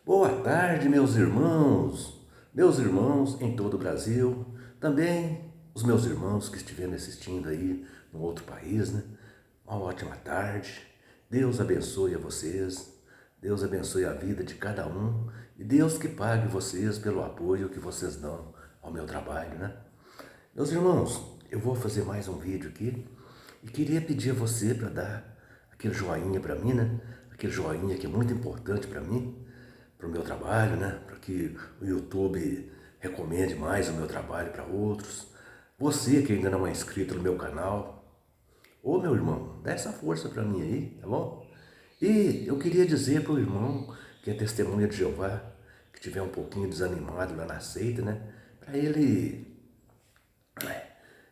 Boa tarde, meus irmãos em todo o Brasil, também os meus irmãos que estiverem assistindo aí no outro país, né? Uma ótima tarde, Deus abençoe a vocês, Deus abençoe a vida de cada um e Deus que pague vocês pelo apoio que vocês dão ao meu trabalho, né? Meus irmãos, eu vou fazer mais um vídeo aqui e queria pedir a você para dar aquele joinha para mim, né? Aquele joinha que é muito importante para mim, para o meu trabalho, né? Para que o YouTube recomende mais o meu trabalho para outros. Você que ainda não é inscrito no meu canal, ô meu irmão, dá essa força para mim aí, tá bom? E eu queria dizer para o irmão que é testemunha de Jeová, que estiver um pouquinho desanimado lá na seita, né? Para ele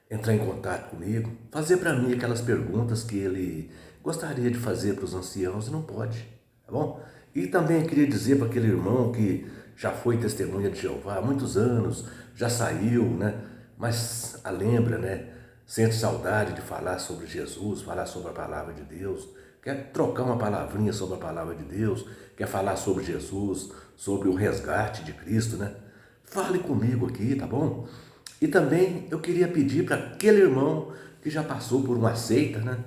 entrar em contato comigo, fazer para mim aquelas perguntas que ele gostaria de fazer para os anciãos e não pode, tá bom? E também queria dizer para aquele irmão que já foi testemunha de Jeová há muitos anos, já saiu, né? Mas lembra, né? Sente saudade de falar sobre Jesus, falar sobre a palavra de Deus, quer trocar uma palavrinha sobre a palavra de Deus, quer falar sobre Jesus, sobre o resgate de Cristo, né? Fale comigo aqui, tá bom? E também eu queria pedir para aquele irmão que já passou por uma seita, né?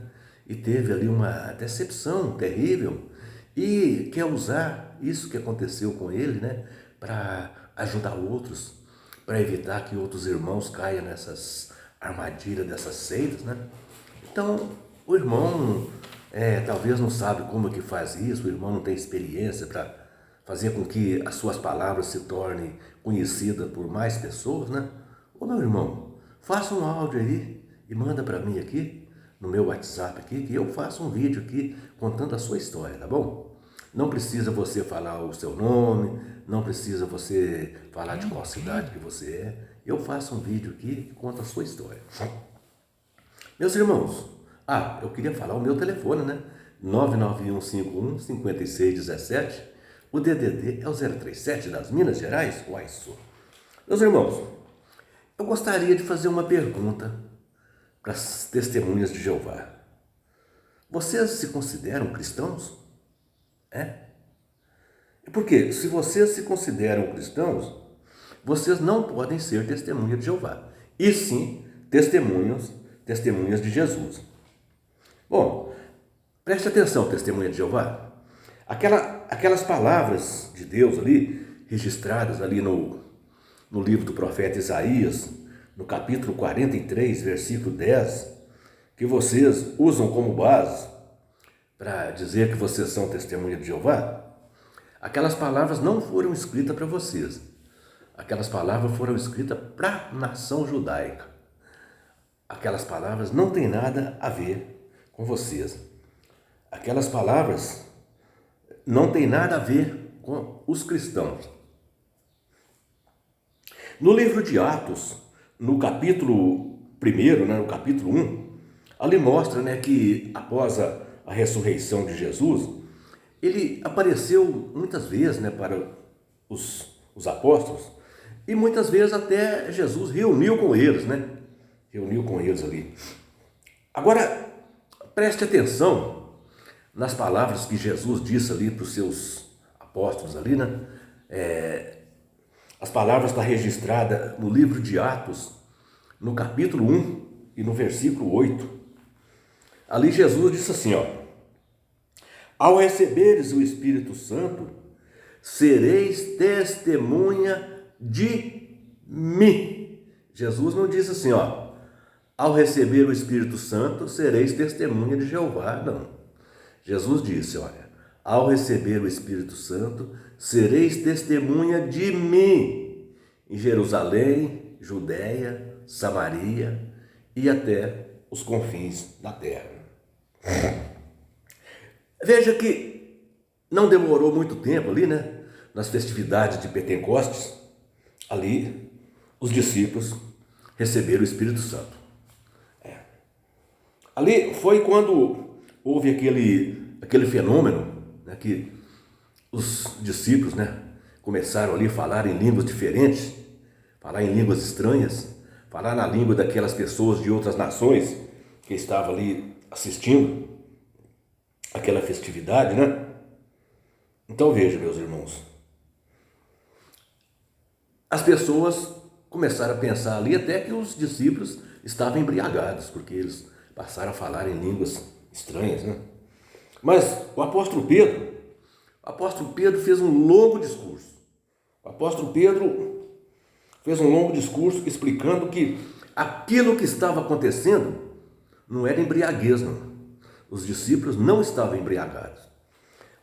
E teve ali uma decepção terrível e quer usar isso que aconteceu com ele, né? Para ajudar outros, para evitar que outros irmãos caiam nessas armadilhas dessas seitas, né? Então, o irmão talvez não sabe como que faz isso, o irmão não tem experiência para fazer com que as suas palavras se tornem conhecidas por mais pessoas, né? Ô meu irmão, faça um áudio aí e manda para mim aqui, no meu WhatsApp aqui, que eu faço um vídeo aqui contando a sua história, tá bom? Não precisa você falar o seu nome, não precisa você falar de qual cidade que você é. Eu faço um vídeo aqui que conta a sua história. Meus irmãos, eu queria falar o meu telefone, né? 99151-5617. O DDD é o 037 das Minas Gerais, uai, sou. Meus irmãos, eu gostaria de fazer uma pergunta para as testemunhas de Jeová. Vocês se consideram cristãos? Porque se vocês se consideram cristãos, vocês não podem ser testemunha de Jeová. E sim, testemunhas de Jesus. Bom, preste atenção, testemunha de Jeová. Aquelas palavras de Deus ali, registradas ali no livro do profeta Isaías, no capítulo 43, versículo 10, que vocês usam como base para dizer que vocês são testemunha de Jeová, aquelas palavras não foram escritas para vocês. Aquelas palavras foram escritas para a nação judaica. Aquelas palavras não têm nada a ver com vocês. Aquelas palavras não têm nada a ver com os cristãos. No livro de Atos, no capítulo 1, né, no capítulo 1, ali mostra, né, que após a ressurreição de Jesus, ele apareceu muitas vezes, né, para os apóstolos, e muitas vezes até Jesus reuniu com eles, né? Reuniu com eles ali. Agora, preste atenção nas palavras que Jesus disse ali para os seus apóstolos ali, né? As palavras estão registradas no livro de Atos, no capítulo 1 e no versículo 8. Ali Jesus disse assim, ao receberes o Espírito Santo, sereis testemunha de mim. Jesus não disse assim, ao receber o Espírito Santo, sereis testemunha de Jeová, não. Jesus disse, ao receber o Espírito Santo, sereis testemunha de mim, em Jerusalém, Judéia, Samaria e até os confins da terra. Veja que não demorou muito tempo ali, né? Nas festividades de Pentecostes, ali os discípulos receberam o Espírito Santo. Ali foi quando houve aquele fenômeno, né, que os discípulos, né, começaram ali a falar em línguas diferentes, falar em línguas estranhas, falar na língua daquelas pessoas de outras nações que estavam ali assistindo aquela festividade, né? Então veja, meus irmãos, as pessoas começaram a pensar ali até que os discípulos estavam embriagados, porque eles passaram a falar em línguas estranhas, né? Mas o apóstolo Pedro fez um longo discurso. O apóstolo Pedro fez um longo discurso explicando que aquilo que estava acontecendo não era embriaguez, não. Os discípulos não estavam embriagados.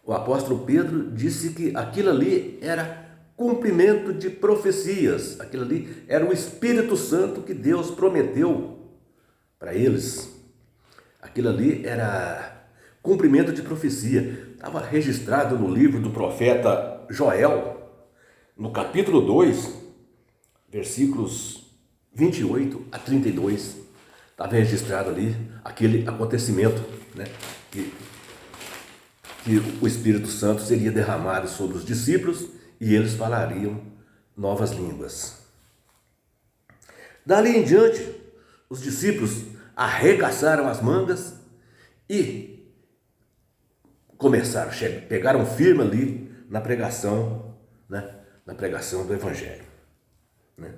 O apóstolo Pedro disse que aquilo ali era cumprimento de profecias. Aquilo ali era o Espírito Santo que Deus prometeu para eles. Aquilo ali era cumprimento de profecia. Estava registrado no livro do profeta Joel, no capítulo 2, versículos 28 a 32. Estava registrado ali aquele acontecimento, né? Que o Espírito Santo seria derramado sobre os discípulos e eles falariam novas línguas. Dali em diante, os discípulos arregaçaram as mangas e pegaram firme ali na pregação, né? Na pregação do Evangelho, né?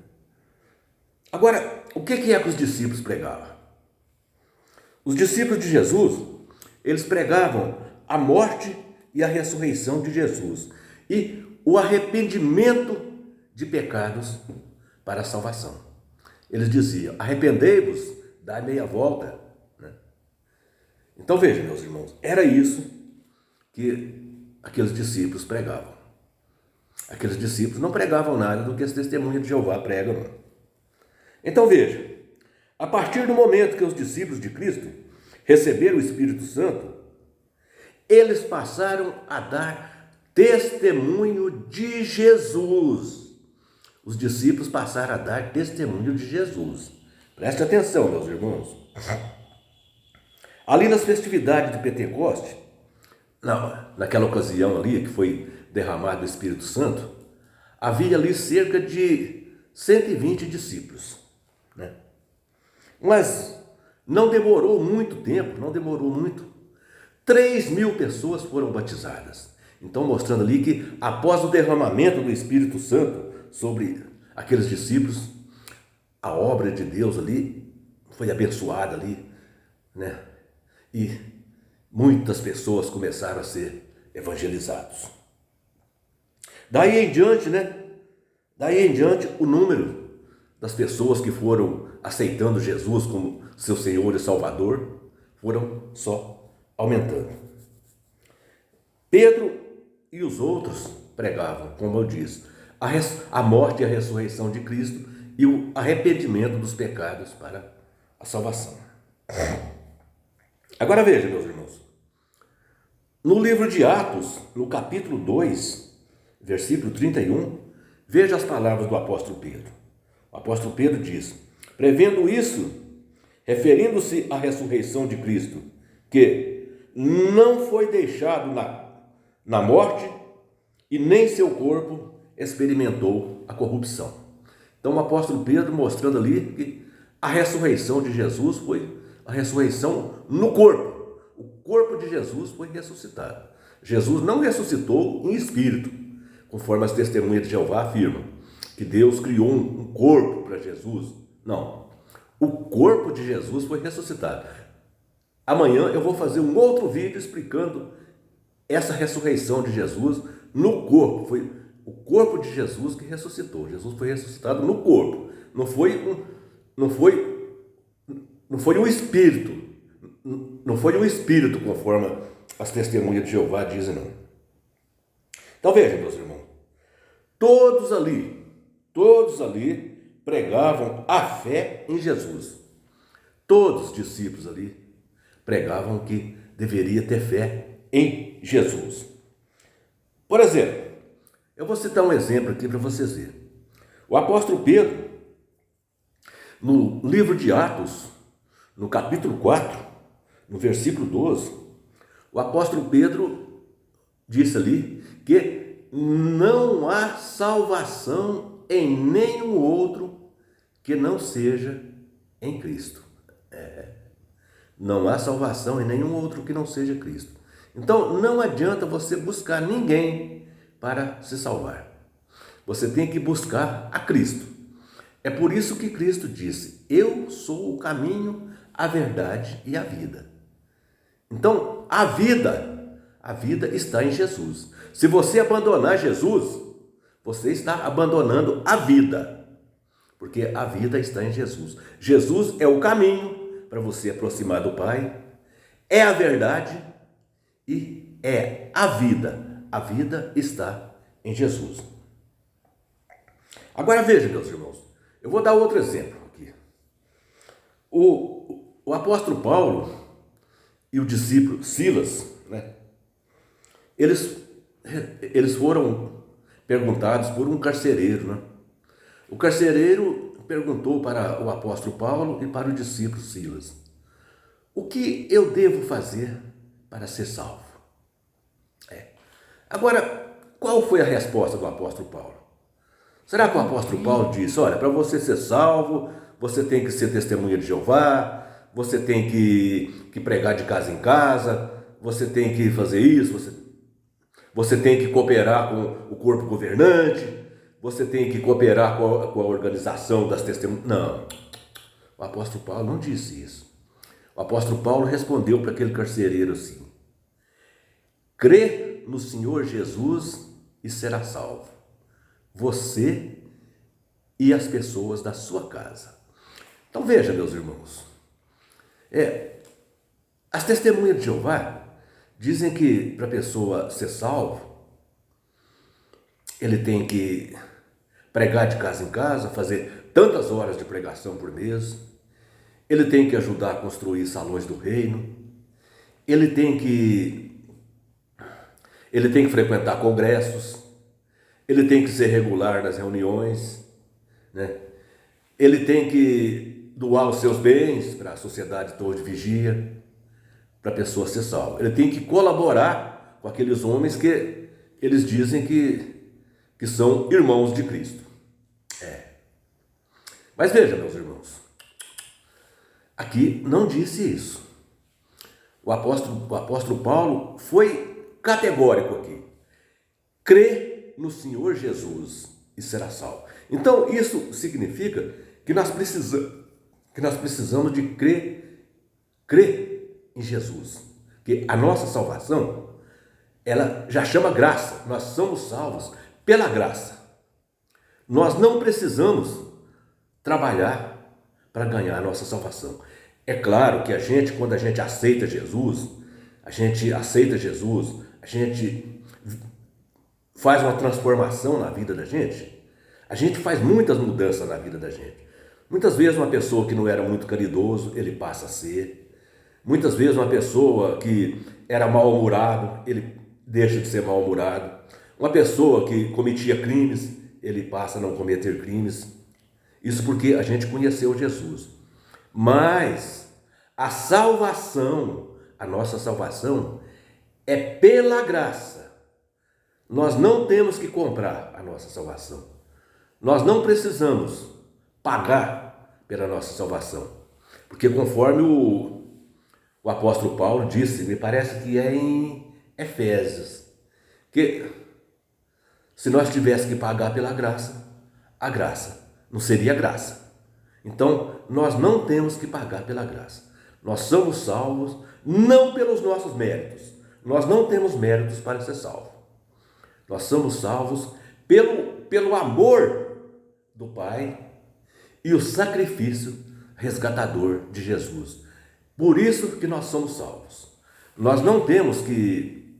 Agora, o que é que os discípulos pregavam? Os discípulos de Jesus, eles pregavam a morte e a ressurreição de Jesus e o arrependimento de pecados para a salvação. Eles diziam: arrependei-vos, dai meia volta, né? Então veja, meus irmãos, era isso que aqueles discípulos pregavam. Aqueles discípulos não pregavam nada do que as testemunhas de Jeová pregam, não. Então veja, a partir do momento que os discípulos de Cristo receberam o Espírito Santo, eles passaram a dar testemunho de Jesus. Os discípulos passaram a dar testemunho de Jesus. Preste atenção, meus irmãos. Ali nas festividades de Pentecoste, naquela ocasião ali que foi derramado o Espírito Santo, havia ali cerca de 120 discípulos, né? Mas não demorou muito tempo, 3.000 pessoas foram batizadas. Então, mostrando ali que após o derramamento do Espírito Santo sobre aqueles discípulos, a obra de Deus ali foi abençoada ali, né? E muitas pessoas começaram a ser evangelizados. Daí em diante, o número das pessoas que foram aceitando Jesus como seu Senhor e Salvador foram só aumentando. Pedro e os outros pregavam, como eu disse, a morte e a ressurreição de Cristo e o arrependimento dos pecados para a salvação. Agora veja, meus irmãos, no livro de Atos, no capítulo 2, versículo 31, veja as palavras do apóstolo Pedro. O apóstolo Pedro diz: prevendo isso, referindo-se à ressurreição de Cristo, que não foi deixado na morte e nem seu corpo experimentou a corrupção. Então o apóstolo Pedro mostrando ali que a ressurreição de Jesus foi a ressurreição no corpo. O corpo de Jesus foi ressuscitado. Jesus não ressuscitou em espírito, conforme as testemunhas de Jeová afirmam, que Deus criou um corpo para Jesus. Não. O corpo de Jesus foi ressuscitado. Amanhã eu vou fazer um outro vídeo explicando essa ressurreição de Jesus no corpo. Foi o corpo de Jesus que ressuscitou. Jesus foi ressuscitado no corpo. Não foi um espírito. Não foi um espírito, conforme as testemunhas de Jeová dizem, não. Então vejam, meus irmãos, todos ali pregavam a fé em Jesus. Todos os discípulos ali pregavam que deveria ter fé em Jesus. Por exemplo, eu vou citar um exemplo aqui para vocês verem. O apóstolo Pedro, no livro de Atos, no capítulo 4, no versículo 12, o apóstolo Pedro disse ali que não há salvação em nenhum outro que não seja em Cristo. Não há salvação em nenhum outro que não seja Cristo. Então não adianta você buscar ninguém para se salvar. Você tem que buscar a Cristo. É por isso que Cristo disse: eu sou o caminho, a verdade e a vida. Então, a vida está em Jesus. Se você abandonar Jesus, você está abandonando a vida, porque a vida está em Jesus. Jesus é o caminho para você aproximar do Pai, é a verdade e é a vida. A vida está em Jesus. Agora veja, meus irmãos, eu vou dar outro exemplo aqui. O apóstolo Paulo e o discípulo Silas, né? Eles foram perguntados por um carcereiro, né? O carcereiro perguntou para o apóstolo Paulo e para o discípulo Silas: o que eu devo fazer para ser salvo? Agora, qual foi a resposta do apóstolo Paulo? Será que o apóstolo Paulo disse: olha, para você ser salvo, você tem que ser testemunha de Jeová, você tem que pregar de casa em casa, você tem que fazer isso, você tem que cooperar com o corpo governante, você tem que cooperar com a organização das testemunhas? Não, o apóstolo Paulo não disse isso. O apóstolo Paulo respondeu para aquele carcereiro assim: crê no Senhor Jesus e será salvo, você e as pessoas da sua casa. Então veja, meus irmãos, as testemunhas de Jeová dizem que para a pessoa ser salvo, ele tem que pregar de casa em casa, fazer tantas horas de pregação por mês, ele tem que ajudar a construir salões do reino, ele tem que frequentar congressos, ele tem que ser regular nas reuniões, né? Ele tem que doar os seus bens para a sociedade toda de vigia, para a pessoa ser salva. Ele tem que colaborar com aqueles homens que eles dizem que são irmãos de Cristo. Mas veja, meus irmãos, aqui não disse isso. O apóstolo Paulo foi categórico aqui: crê no Senhor Jesus e será salvo. Então isso significa que nós precisamos de crer em Jesus, que a nossa salvação, ela já chama graça. Nós somos salvos pela graça. Nós não precisamos trabalhar para ganhar a nossa salvação. É claro que quando a gente aceita Jesus, a gente faz uma transformação na vida da gente, a gente faz muitas mudanças na vida da gente. Muitas vezes uma pessoa que não era muito caridoso, ele passa a ser. Muitas vezes uma pessoa que era mal-humorado, ele deixa de ser mal-humorado. Uma pessoa que cometia crimes, ele passa a não cometer crimes. Isso porque a gente conheceu Jesus. Mas a nossa salvação é pela graça. Nós não temos que comprar a nossa salvação. Nós não precisamos pagar pela nossa salvação. Porque conforme o apóstolo Paulo disse, me parece que é em Efésios, que se nós tivéssemos que pagar pela graça, a graça não seria graça. Então, nós não temos que pagar pela graça. Nós somos salvos não pelos nossos méritos. Nós não temos méritos para ser salvos. Nós somos salvos pelo amor do Pai e o sacrifício resgatador de Jesus. Por isso que nós somos salvos. Nós não temos que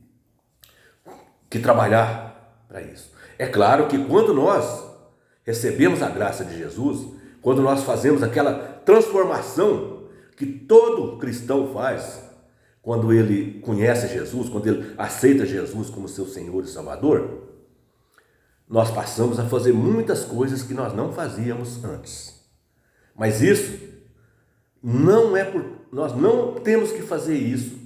trabalhar para isso. É claro que quando nós recebemos a graça de Jesus, quando nós fazemos aquela transformação que todo cristão faz, quando ele conhece Jesus, quando ele aceita Jesus como seu Senhor e Salvador, nós passamos a fazer muitas coisas que nós não fazíamos antes. Mas isso nós não temos que fazer isso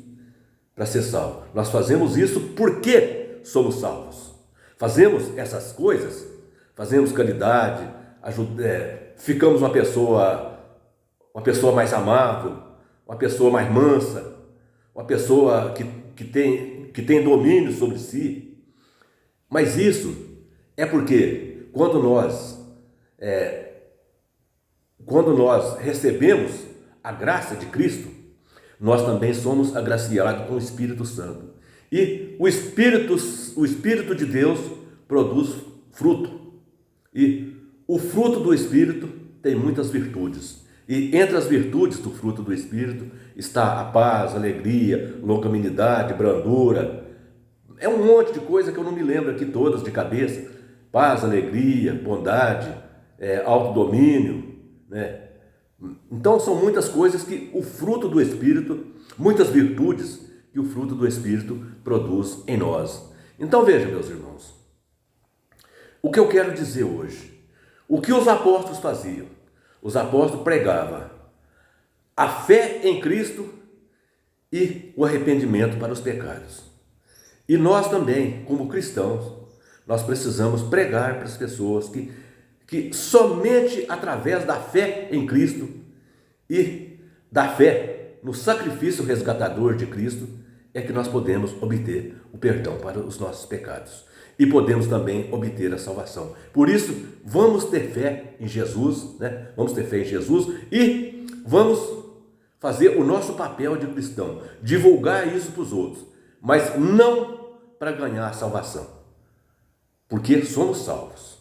para ser salvo. Nós fazemos isso porque somos salvos. Fazemos essas coisas, fazemos caridade, ficamos uma pessoa mais amável, uma pessoa mais mansa, uma pessoa que tem domínio sobre si. Mas isso é porque quando nós recebemos a graça de Cristo, nós também somos agraciados com o Espírito Santo. E o Espírito de Deus produz fruto. E o fruto do Espírito tem muitas virtudes. E entre as virtudes do fruto do Espírito está a paz, a alegria, longanimidade, brandura. É um monte de coisa que eu não me lembro aqui todas de cabeça. Paz, alegria, bondade, autodomínio, né? Então são muitas coisas que o fruto do Espírito, muitas virtudes que o fruto do Espírito produz em nós. Então veja, meus irmãos, o que eu quero dizer hoje, o que os apóstolos faziam? Os apóstolos pregavam a fé em Cristo e o arrependimento para os pecados. E nós também, como cristãos, nós precisamos pregar para as pessoas que somente através da fé em Cristo e da fé no sacrifício resgatador de Cristo é que nós podemos obter o perdão para os nossos pecados. E podemos também obter a salvação. Por isso, vamos ter fé em Jesus, né? Vamos ter fé em Jesus e vamos fazer o nosso papel de cristão, divulgar isso para os outros, mas não para ganhar a salvação, porque somos salvos.